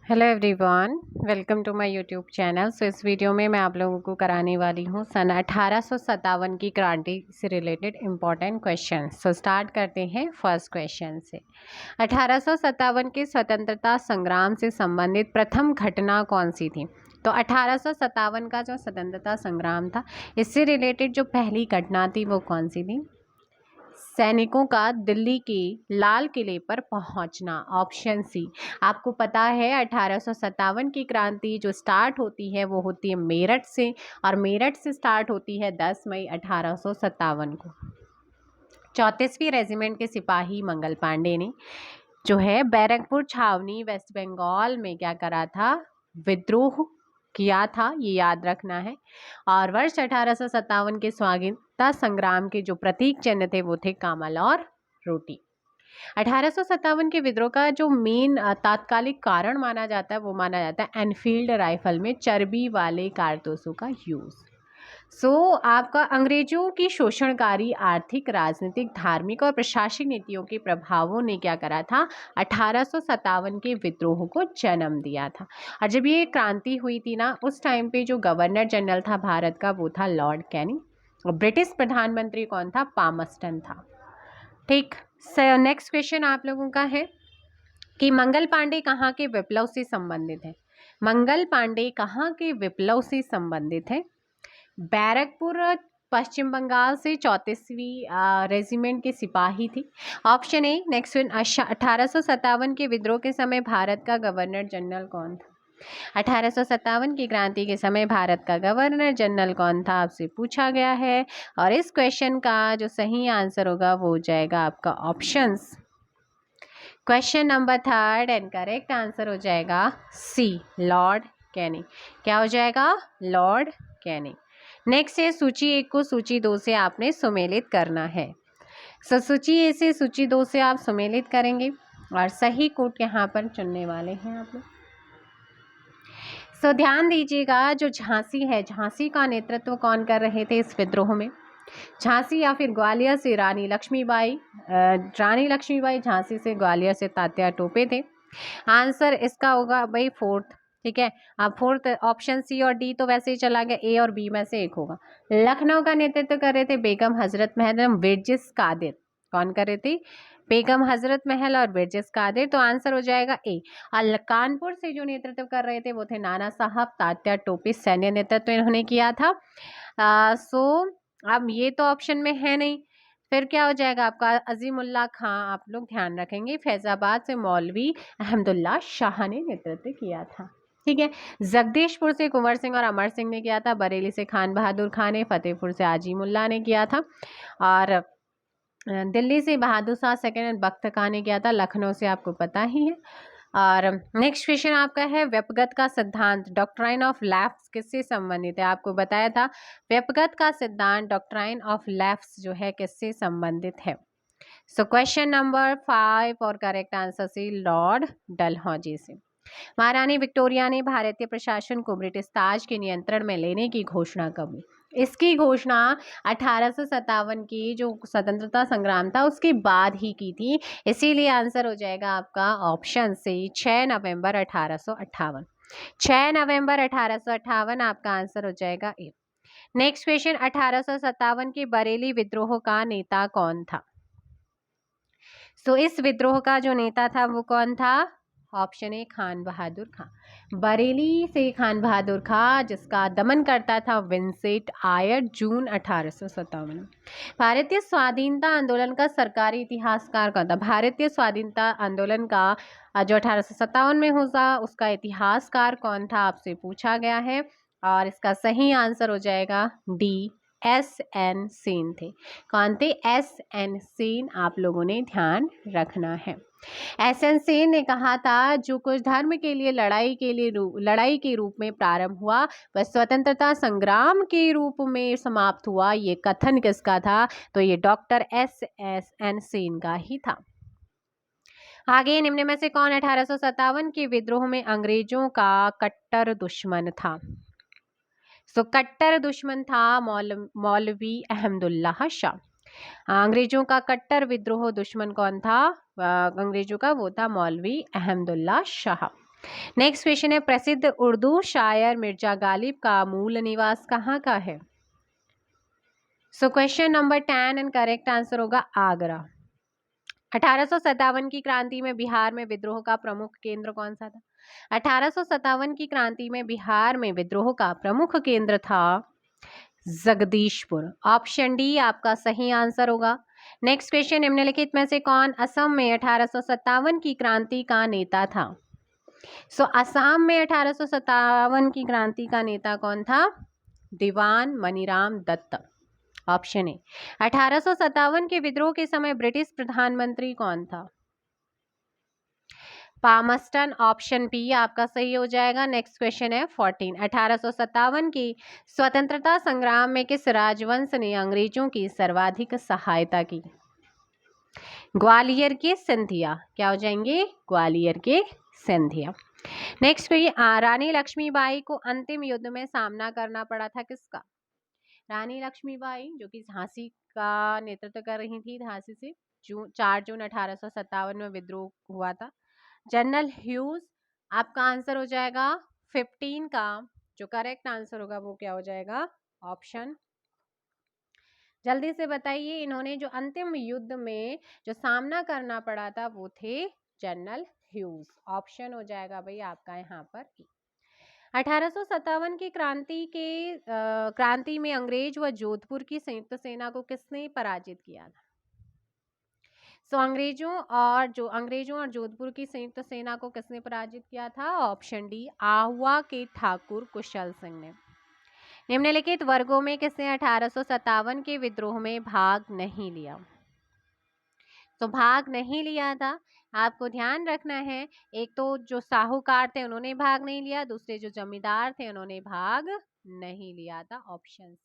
Hello everyone, welcome to my YouTube channel. इस video में मैं आप लोगों को कराने वाली हूँ सन 1857 की क्रांति से रिलेटेड इम्पॉर्टेंट क्वेश्चन। स्टार्ट करते हैं फर्स्ट क्वेश्चन से। 1857 के स्वतंत्रता संग्राम से संबंधित प्रथम घटना कौन सी थी? तो 1857 का जो स्वतंत्रता संग्राम था, इससे रिलेटेड जो पहली घटना थी वो कौन सी थी? सैनिकों का दिल्ली के लाल किले पर पहुंचना। Option C. आपको पता है 1857 की क्रांति जो स्टार्ट होती है वो होती है मेरठ से, और मेरठ से स्टार्ट होती है 10 मई 1857 को। 34वीं रेजिमेंट के सिपाही मंगल पांडे ने जो है बैरकपुर छावनी वेस्ट बंगाल में क्या करा था? विद्रोह किया था, ये याद रखना है। और वर्ष 1857 के स्वाधीनता संग्राम के जो प्रतीक चिन्ह थे वो थे कमल और रोटी। 1857 के विद्रोह का जो मेन तात्कालिक कारण माना जाता है वो माना जाता है एनफील्ड राइफल में चर्बी वाले कारतूसों का यूज। आपका अंग्रेजों की शोषणकारी आर्थिक, राजनीतिक, धार्मिक और प्रशासनिक नीतियों के प्रभावों ने क्या करा था? 1857 के विद्रोह को जन्म दिया था। और जब ये क्रांति हुई थी ना, उस टाइम पे जो गवर्नर जनरल था भारत का वो था लॉर्ड कैनिंग, और ब्रिटिश प्रधानमंत्री कौन था? पामस्टन था। ठीक। नेक्स्ट क्वेश्चन आप लोगों का है कि मंगल पांडे कहाँ के विप्लव से संबंधित है? मंगल पांडे कहाँ के विप्लव से संबंधित है? बैरकपुर पश्चिम बंगाल से 34वीं रेजिमेंट के सिपाही थी। Option A. नेक्स्ट 1857 के विद्रोह के समय भारत का गवर्नर जनरल कौन था? 1857 की क्रांति के समय भारत का गवर्नर जनरल कौन था, आपसे पूछा गया है। और इस क्वेश्चन का जो सही आंसर होगा वो हो जाएगा आपका options. Question number third and correct answer हो जाएगा सी, लॉर्ड कैनिंग। क्या हो जाएगा? Lord Canning. नेक्स्ट है सूची 1 को सूची 2 से आपने सुमेलित करना है। सूची 1 से सूची 2 से आप सुमेलित करेंगे और सही कोट यहाँ पर चुनने वाले हैं आप लोग। ध्यान दीजिएगा, जो झांसी है, झांसी का नेतृत्व कौन कर रहे थे इस विद्रोह में? झांसी या फिर ग्वालियर से रानी लक्ष्मीबाई। रानी लक्ष्मीबाई झांसी से, ग्वालियर से तात्या टोपे थे। आंसर इसका होगा भाई फोर्थ। ठीक है, अब फोर्थ ऑप्शन सी और डी तो वैसे ही चला गया, ए और बी में से एक होगा। लखनऊ का नेतृत्व कर रहे थे बेगम हजरत महल, बिरजिस कादिर। कौन कर रहे थे? बेगम हजरत महल और बिरजिस कादिर। तो आंसर हो जाएगा ए। और कानपुर से जो नेतृत्व कर रहे थे वो थे नाना साहब तात्या टोपे, सैन्य नेतृत्व इन्होंने किया था। अब ये तो ऑप्शन में है नहीं, फिर क्या हो जाएगा आपका? अजीमुल्ला खां। आप लोग ध्यान रखेंगे, फैजाबाद से मौलवी अहमदुल्ला शाह ने नेतृत्व किया था। ठीक है। जगदीशपुर से कुंवर सिंह और अमर सिंह ने किया था। बरेली से खान बहादुर खान ने, फतेहपुर से आजीमुल्ला ने किया था, और दिल्ली से बहादुर शाह सेकंड बख्त खान ने किया था। लखनऊ से आपको पता ही है। और नेक्स्ट क्वेश्चन आपका है व्यपगत का सिद्धांत, डॉक्ट्राइन ऑफ लेफ्ट किससे संबंधित है? आपको बताया था व्यपगत का सिद्धांत, डॉक्ट्राइन ऑफ लेफ्ट जो है किससे संबंधित है? क्वेश्चन नंबर 5 और correct answer C, lord Dalhousie से। महारानी विक्टोरिया ने भारतीय प्रशासन को ब्रिटिश ताज के नियंत्रण में लेने की घोषणा कब की? इसकी घोषणा 1857 की जो स्वतंत्रता संग्राम था उसके बाद ही की थी, इसीलिए आंसर हो जाएगा आपका ऑप्शन से 6 नवंबर 1858। 6 नवंबर 1858 आपका आंसर हो जाएगा ए। नेक्स्ट क्वेश्चन, 1857 के बरेली विद्रोह का नेता कौन था? इस विद्रोह का जो नेता था वो कौन था? ऑप्शन ए, खान बहादुर खां। बरेली से खान बहादुर खां, जिसका दमन करता था विंसेंट आयर, जून 1857। भारतीय स्वाधीनता आंदोलन का सरकारी इतिहासकार कौन था? भारतीय स्वाधीनता आंदोलन का जो 1857 में हुआ उसका इतिहासकार कौन था, आपसे पूछा गया है। और इसका सही आंसर हो जाएगा डी, एस.एन. सेन थे। कौन थे? एस.एन. सेन। आप लोगों ने ध्यान रखना है। एस.एन. सेन ने कहा था जो कुछ धर्म के लिए लड़ाई के रूप में प्रारंभ हुआ वह स्वतंत्रता संग्राम के रूप में समाप्त हुआ। ये कथन किसका था? तो ये डॉक्टर एस.एन. सेन का ही था। आगे निम्न में से कौन 1857 के विद्रोह में अंग्रेजों का कट्टर दुश्मन था? कट्टर दुश्मन था मौलवी अहमदुल्ला शाह। अंग्रेजों का कट्टर विद्रोह दुश्मन कौन था? अंग्रेजों का वो था मौलवी अहमदुल्ला शाह। नेक्स्ट क्वेश्चन है, प्रसिद्ध उर्दू शायर मिर्जा गालिब का मूल निवास कहाँ का है? So question number 10 and correct answer होगा आगरा। 1857 की क्रांति में बिहार में विद्रोह का प्रमुख केंद्र कौन सा था? 1857 की क्रांति में बिहार में विद्रोह का प्रमुख केंद्र था जगदीशपुर। ऑप्शन डी आपका सही आंसर होगा। नेक्स्ट क्वेश्चन, निम्नलिखित में से कौन असम में 1857 की क्रांति का नेता था? असम में 1857 की क्रांति का नेता कौन था? दीवान मनीराम दत्त। Option A. 1857 के विद्रोह के समय ब्रिटिश प्रधानमंत्री कौन था? पामस्टन। ऑप्शन बी आपका सही हो जाएगा। नेक्स्ट क्वेश्चन है 14, 1857 की स्वतंत्रता संग्राम में किस राजवंश ने अंग्रेजों की सर्वाधिक सहायता की? ग्वालियर के सिंधिया। क्या हो जाएंगे? ग्वालियर के सिंधिया। नेक्स्ट क्वेश्चन, रानी लक्ष्मीबाई को अंतिम युद्ध में सामना करना पड़ा था किसका? रानी लक्ष्मीबाई जो कि झांसी का नेतृत्व कर रही थी, झांसी से 4 जून 1857 में विद्रोह हुआ था। General huge. आपका आंसर हो जाएगा 15 का जो करेक्ट आंसर होगा वो क्या हो जाएगा? ऑप्शन। जल्दी से बताइए, इन्होंने जो अंतिम युद्ध में जो सामना करना पड़ा था वो थे जनरल ह्यूज। ऑप्शन हो जाएगा भाई आपका यहाँ पर। 1857 की क्रांति में अंग्रेज व जोधपुर की संयुक्त सेना को किसने पराजित किया था? अंग्रेजों और जोधपुर की संयुक्त सेना को किसने पराजित किया था? ऑप्शन डी आहुआ के ठाकुर कुशल सिंह ने। निम्नलिखित वर्गों में किसने 1857 के विद्रोह में भाग नहीं लिया? भाग नहीं लिया था, आपको ध्यान रखना है। एक तो जो साहूकार थे उन्होंने भाग नहीं लिया, दूसरे जो जमींदार थे उन्होंने भाग नहीं लिया था। Option D.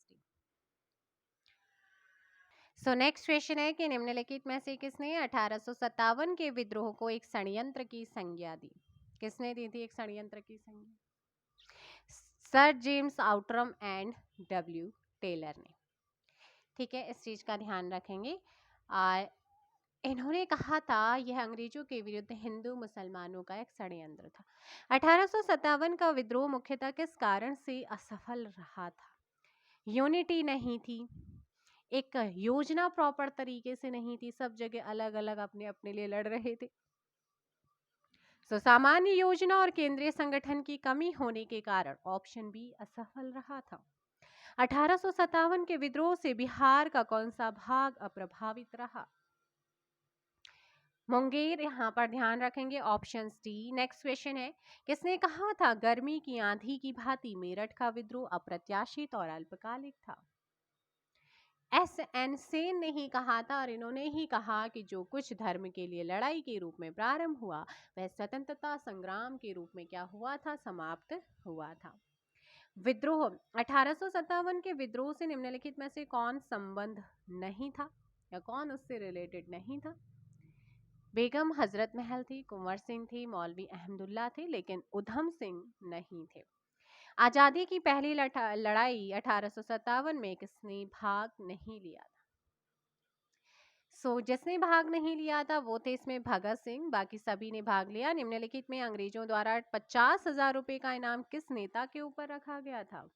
नेक्स्ट क्वेश्चन है कि निम्नलिखित में से किसने 1857 के विद्रोह को एक षड्यंत्र की संज्ञा दी? किसने दी थी एक षड्यंत्र की संज्ञा? Sir James Outram and W Taylor ने। ठीक है, इस चीज का ध्यान रखेंगे। इन्होंने कहा था यह अंग्रेजों के विरुद्ध हिंदू मुसलमानों का एक षड्यंत्र था। 1857 का विद्रोह मुख्यतः किस कारण से असफल रहा था? यूनिटी नहीं थी, एक योजना प्रॉपर तरीके से नहीं थी, सब जगह अलग अलग अपने अपने लिए लड़ रहे थे। सामान्य योजना और केंद्रीय संगठन की कमी होने के कारण ऑप्शन बी असफल रहा था। 1857 के विद्रोह से बिहार का कौन सा भाग अप्रभावित रहा? मुंगेर। यहाँ पर ध्यान रखेंगे। Option D. नेक्स्ट क्वेश्चन है, किसने कहा था गर्मी की आंधी की भांति मेरठ का विद्रोह अप्रत्याशित और अल्पकालिक था? एस.एन. सेन ने ही कहा था, और इन्होंने ही कहा कि जो कुछ धर्म के लिए लड़ाई के रूप में प्रारंभ हुआ वह स्वतंत्रता संग्राम के रूप में क्या हुआ था? समाप्त हुआ था। विद्रोह 1857 के विद्रोह से निम्नलिखित में से कौन संबंध नहीं था या कौन उससे रिलेटेड नहीं था? बेगम हजरत महल थी, कुंवर सिंह थी, मौलवी अहमदुल्ला थे, लेकिन उधम सिंह नहीं थे। आजादी की पहली लड़ाई 1857 में किसने भाग नहीं लिया था? जिसने भाग नहीं लिया था वो थे इसमें भगत सिंह, बाकी सभी ने भाग लिया। निम्नलिखित में अंग्रेजों द्वारा 50,000 रुपए का इनाम किस नेता के ऊपर रखा गया था?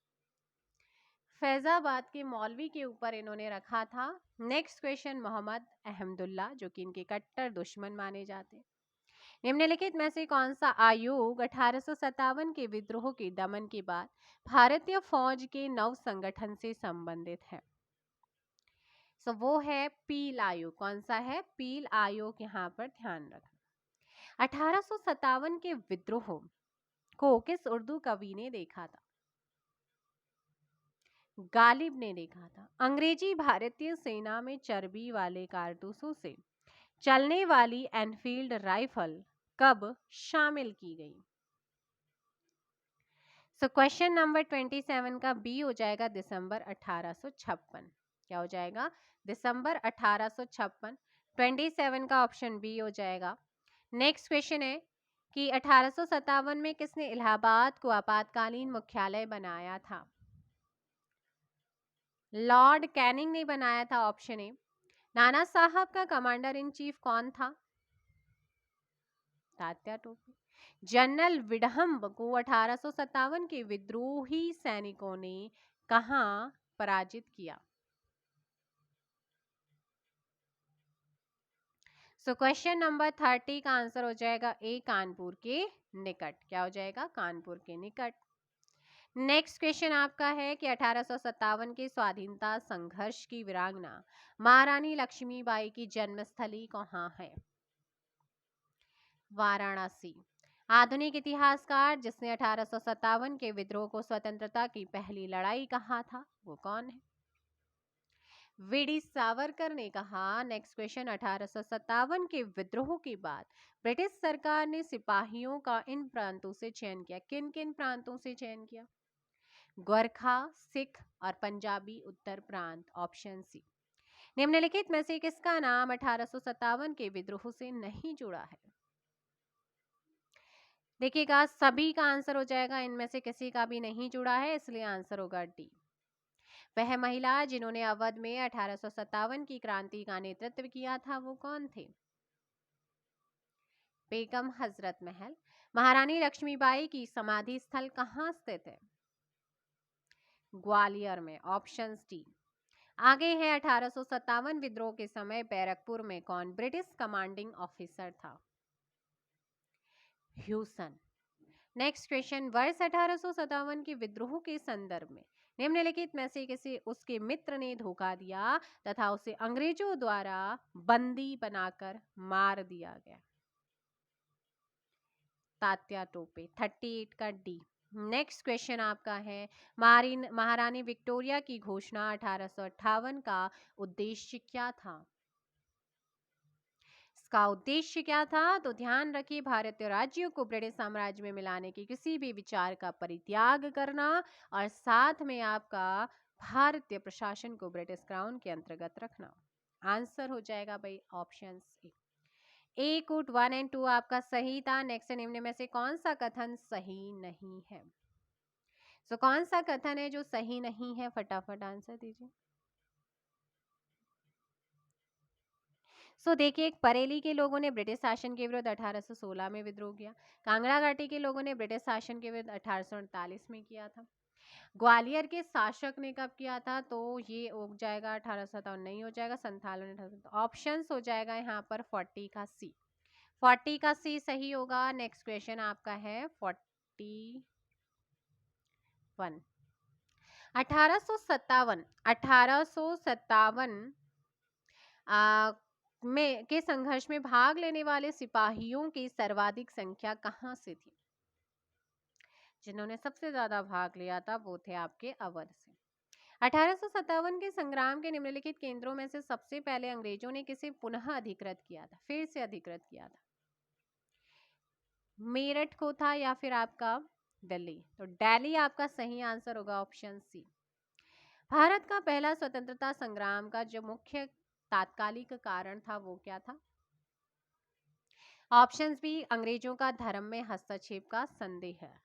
फैजाबाद के मौलवी के ऊपर इन्होंने रखा था। नेक्स्ट क्वेश्चन, मोहम्मद अहमदुल्ला जो कि इनके कट्टर दुश्मन माने जाते हैं। निम्नलिखित में से कौन सा आयोग 1857 के विद्रोह के दमन के बाद भारतीय फौज के नव संगठन से संबंधित है? वो है पील आयोग। कौन सा है? पील आयोग। यहाँ पर ध्यान रखना। 1857 के विद्रोह को किस उर्दू कवि ने देखा था? गालिब ने देखा था। अंग्रेजी भारतीय सेना में चर्बी वाले कारतूसों से चलने वाली एनफील्ड राइफल कब शामिल की गई? क्वेश्चन नंबर 27 का बी हो जाएगा दिसंबर 1856। क्या हो जाएगा? दिसंबर 1856। 27 का ऑप्शन बी हो जाएगा। नेक्स्ट क्वेश्चन है कि 1857 में किसने इलाहाबाद को आपातकालीन मुख्यालय बनाया था? लॉर्ड कैनिंग ने बनाया था। Option A. नाना साहब का कमांडर इन चीफ कौन था? तात्या टोपे। जनरल विडहम्ब को 1857 के विद्रोही सैनिकों ने कहां पराजित किया? सो क्वेश्चन नंबर 30 का आंसर हो जाएगा ए, कानपुर के निकट। क्या हो जाएगा? कानपुर के निकट। नेक्स्ट क्वेश्चन आपका है कि 1857 के स्वाधीनता संघर्ष की वीरांगना महारानी लक्ष्मीबाई की जन्मस्थली कहाँ है? वाराणसी। आधुनिक इतिहासकार जिसने 1857 के विद्रोह को स्वतंत्रता की पहली लड़ाई कहा था, वो कौन है? वीडी सावरकर ने कहा। नेक्स्ट क्वेश्चन, 1857 के विद्रोह के बाद ब्रिटिश सरकार ने सिपाहियों का इन प्रांतों से चयन किया। किन किन प्रांतों से चयन किया? गोरखा, सिख और पंजाबी उत्तर प्रांत, ऑप्शन सी। निम्नलिखित में से किसका नाम 1857 के विद्रोह से नहीं जुड़ा है? देखिएगा, सभी का आंसर हो जाएगा, इनमें से किसी का भी नहीं जुड़ा है, इसलिए आंसर होगा डी। वह महिला जिन्होंने अवध में 1857 की क्रांति का नेतृत्व किया था, वो कौन थे? बेगम हजरत महल। महारानी लक्ष्मीबाई की समाधि स्थल कहाँ स्थित है? ग्वालियर में, ऑप्शन डी। आगे है 1857 विद्रोह के समय बैरकपुर में कौन ब्रिटिश कमांडिंग ऑफिसर था? ह्यूसन। नेक्स्ट क्वेश्चन, वर्ष 1857 के विद्रोह के संदर्भ में निम्नलिखित में से किसी उसके मित्र ने धोखा दिया तथा उसे अंग्रेजों द्वारा बंदी बनाकर मार दिया गया? तात्या टोपे। 38 का डी। नेक्स्ट क्वेश्चन आपका है, महारानी विक्टोरिया की घोषणा 1858 का उद्देश्य क्या था? इसका उद्देश्य क्या था? तो ध्यान रखिए, भारतीय राज्यों को ब्रिटिश साम्राज्य में मिलाने के किसी भी विचार का परित्याग करना और साथ में आपका भारतीय प्रशासन को ब्रिटिश क्राउन के अंतर्गत रखना। आंसर हो जाएगा भाई ऑप्शन सी। ए कूट 1 एंड 2 आपका सही था। नेक्स्ट, निम्न में से कौन सा कथन सही नहीं है? सो कौन सा कथन है जो सही नहीं है? फटाफट आंसर दीजिए। देखिए, बरेली के लोगों ने ब्रिटिश शासन के विरुद्ध 1816 में विद्रोह किया। कांगड़ा घाटी के लोगों ने ब्रिटिश शासन के विरुद्ध 1848 में किया था। ग्वालियर के शासक ने कब किया था? तो ये हो जाएगा 1857, नहीं हो जाएगा, 57। ऑप्शन हो जाएगा यहाँ पर 40 का सी। 40 का सी सही होगा। नेक्स्ट क्वेश्चन आपका है 41। 1857 में के संघर्ष में भाग लेने वाले सिपाहियों की सर्वाधिक संख्या कहां से थी? जिन्होंने सबसे ज्यादा भाग लिया था वो थे आपके अवध से। 1857 के संग्राम के निम्नलिखित केंद्रों में से सबसे पहले अंग्रेजों ने किसे पुनः अधिकृत किया था, फिर से अधिकृत किया था? मेरठ को था या फिर आपका दिल्ली? तो दिल्ली आपका सही आंसर होगा, ऑप्शन सी। भारत का पहला स्वतंत्रता संग्राम का जो मुख्य तात्कालिक कारण था वो क्या था? ऑप्शंस भी, अंग्रेजों का धर्म में हस्तक्षेप का संदेह है।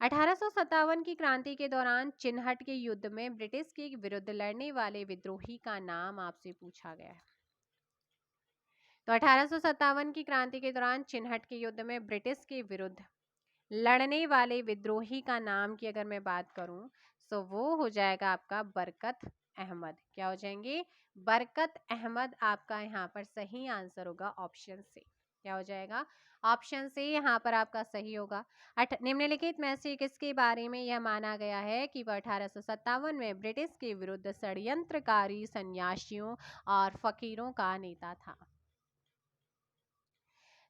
1857 की क्रांति के दौरान चिन्हट के युद्ध में ब्रिटिश के विरुद्ध लड़ने वाले विद्रोही का नाम आपसे पूछा गया है। तो 1857 की क्रांति के दौरान चिन्हट के युद्ध में ब्रिटिश के विरुद्ध लड़ने वाले विद्रोही का नाम की अगर मैं बात करूं तो वो हो जाएगा आपका बरकत अहमद। क्या हो जाएंगे? बरकत अहमद आपका यहाँ पर सही आंसर होगा, ऑप्शन से। क्या हो जाएगा? ऑप्शन से यहाँ पर आपका सही होगा। निम्नलिखित में से किसके बारे में यह माना गया है कि वह 1857 में ब्रिटिश के विरुद्ध षड्यंत्रकारी सन्यासियों और फकीरों का नेता था?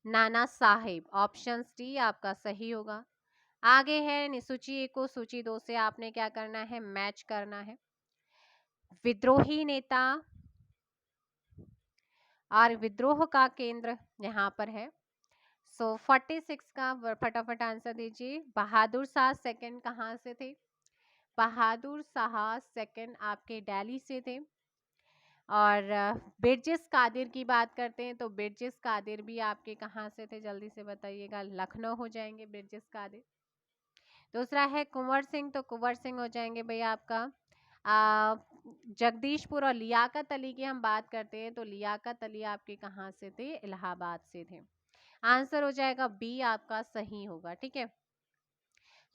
नाना साहिब। ऑप्शन डी आपका सही होगा। आगे है सूची 1 को सूची 2 से आपने क्या करना है? मैच करना है। विद्रोही नेता और विद्रोह का केंद्र यहाँ पर है। 46 का फटाफट आंसर दीजिए। बहादुर शाह सेकंड कहाँ से थे? बहादुर शाह सेकंड आपके दिल्ली से थे। और बिरजिस कादिर की बात करते हैं तो बिरजिस कादिर भी आपके कहाँ से थे? जल्दी से बताइएगा। लखनऊ हो जाएंगे बिरजिस कादिर। दूसरा है कुंवर सिंह, तो कुंवर सिंह हो जाएंगे भैया आपका जगदीशपुर। और लियाकत अली की हम बात करते हैं तो लियाकत अली आपके कहाँ से थे? इलाहाबाद से थे। आंसर हो जाएगा बी आपका सही होगा। ठीक है,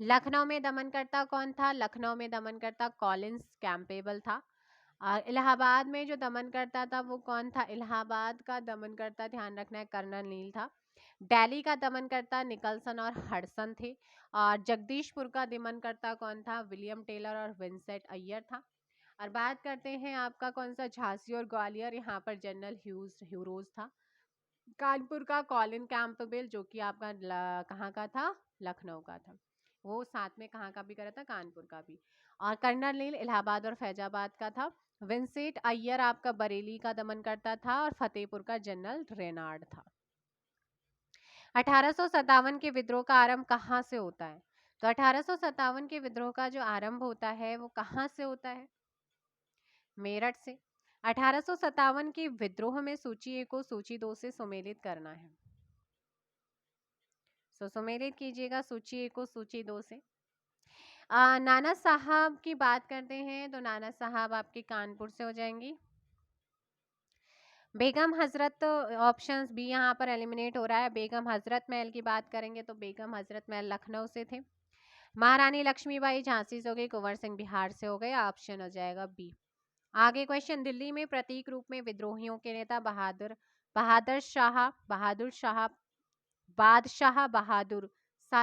लखनऊ में दमनकर्ता कौन था? लखनऊ में दमनकर्ता कॉलिंस कैंपेबल था। और इलाहाबाद में जो दमनकर्ता था वो कौन था? इलाहाबाद का दमनकर्ता, ध्यान रखना है, कर्नल नील था। दिल्ली का दमनकर्ता निकलसन और हडसन थे। और जगदीशपुर का दमनकर्ता कौन था? विलियम टेलर और विंसेंट अय्यर था। और बात करते हैं आपका कौन सा, झांसी और ग्वालियर, यहाँ पर जनरल ह्यूरोज था। कानपुर का कॉलिन कैंपबेल, जो कि आपका कहाँ का था? लखनऊ का था। वो साथ में कहाँ का भी करा था? कानपुर का भी। और कर्नल नील इलाहाबाद और फैजाबाद का था। विंसेंट अय्यर आपका बरेली का दमन करता था। और फतेहपुर का जनरल रेनार्ड था। 1857 के विद्रोह का आरंभ कहाँ से होता है? तो 1857 के विद्रोह का जो आरंभ होता है वो कहाँ से होता है? मेरठ से। 1857 के विद्रोह में सूची 1 को सूची 2 से सुमेलित करना है। सुमेलित कीजिएगा सूची 1 को सूची 2 से। नाना साहब की बात करते हैं तो नाना साहब आपके कानपुर से हो जाएंगी। बेगम हजरत, ऑप्शंस बी यहाँ पर एलिमिनेट हो रहा है। बेगम हजरत महल की बात करेंगे तो बेगम हजरत महल लखनऊ से थे। महारानी लक्ष्मीबाई झांसी से हो गई, कुंवर सिंह बिहार से हो गए। ऑप्शन हो जाएगा बी। आगे क्वेश्चन, दिल्ली में प्रतीक रूप में विद्रोहियों के नेता बादशाह बहादुर शाह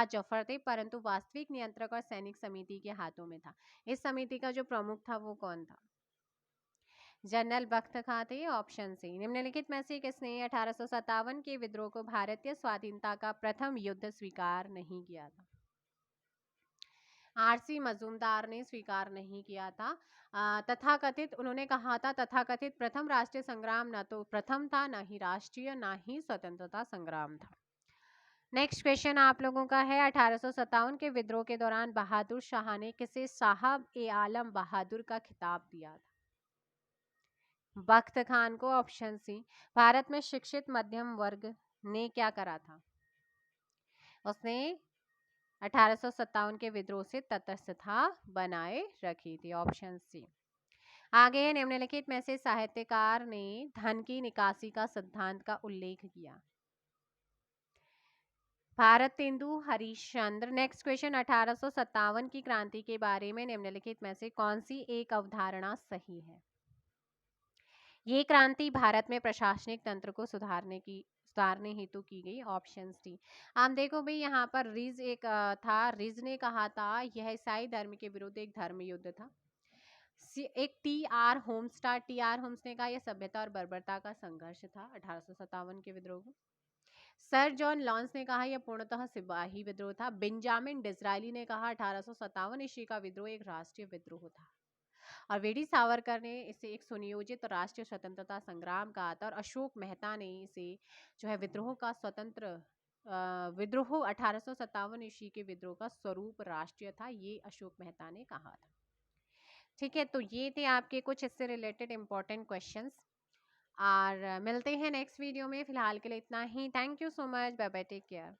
जफर थे, परंतु वास्तविक नियंत्रक और सैनिक समिति के हाथों में था। इस समिति का जो प्रमुख था वो कौन था? जनरल बख्त खां थे। Option C. निम्नलिखित में से किसने 1857 के विद्रोह को भारतीय स्वाधीनता का प्रथम युद्ध स्वीकार नहीं किया था? आरसी मजूमदार ने स्वीकार नहीं किया था। तथाकथित, उन्होंने कहा था तथाकथित प्रथम राष्ट्रीय संग्राम न तो प्रथम था, ना ही राष्ट्रीय, ना ही स्वतंत्रता संग्राम था। नेक्स्ट क्वेश्चन आप लोगों का है, 1857 के विद्रोह के दौरान बहादुर शाह ने किसे साहब ए आलम बहादुर का खिताब दिया था? बख्त खान को। Option C. भारत में शिक्षित मध्यम वर्ग ने क्या करा था? उसने 1857 के विद्रोह से तटस्थता बनाए रखी थी। Option C. आगे है, निम्नलिखित में से साहित्यकार ने धन की निकासी का सिद्धांत का उल्लेख किया? भारतेंदु हरिश्चंद्र। नेक्स्ट क्वेश्चन, 1857 की क्रांति के बारे में निम्नलिखित में से कौन सी एक अवधारणा सही है? ये क्रांति भारत में प्रशासनिक तंत्र को सुधारने हेतु की गई। Option D. हम देखो भाई, यहाँ पर रिज एक था, रिज ने कहा था यह ईसाई धर्म के विरुद्ध एक धर्म युद्ध था। एक टी आर होम्स ने कहा यह सभ्यता और बर्बरता का संघर्ष था 1857 के विद्रोह को। सर जॉन लॉन्स ने कहा यह पूर्णतः सिपाही विद्रोह था। बेंजामिन डिज़रायली ने कहा 1857 ईस्वी का विद्रोह एक राष्ट्रीय विद्रोह था। और वीडी सावरकर ने इसे एक सुनियोजित राष्ट्रीय स्वतंत्रता संग्राम कहा था। और अशोक मेहता ने इसे जो है विद्रोह का विद्रोह 1857 ईस्वी के विद्रोह का स्वरूप राष्ट्रीय था, ये अशोक मेहता ने कहा था। ठीक है, तो ये थे आपके कुछ इससे रिलेटेड इंपॉर्टेंट क्वेश्चंस। और मिलते हैं नेक्स्ट वीडियो में। फिलहाल के लिए इतना ही। Thank you so much. Bye bye, take care.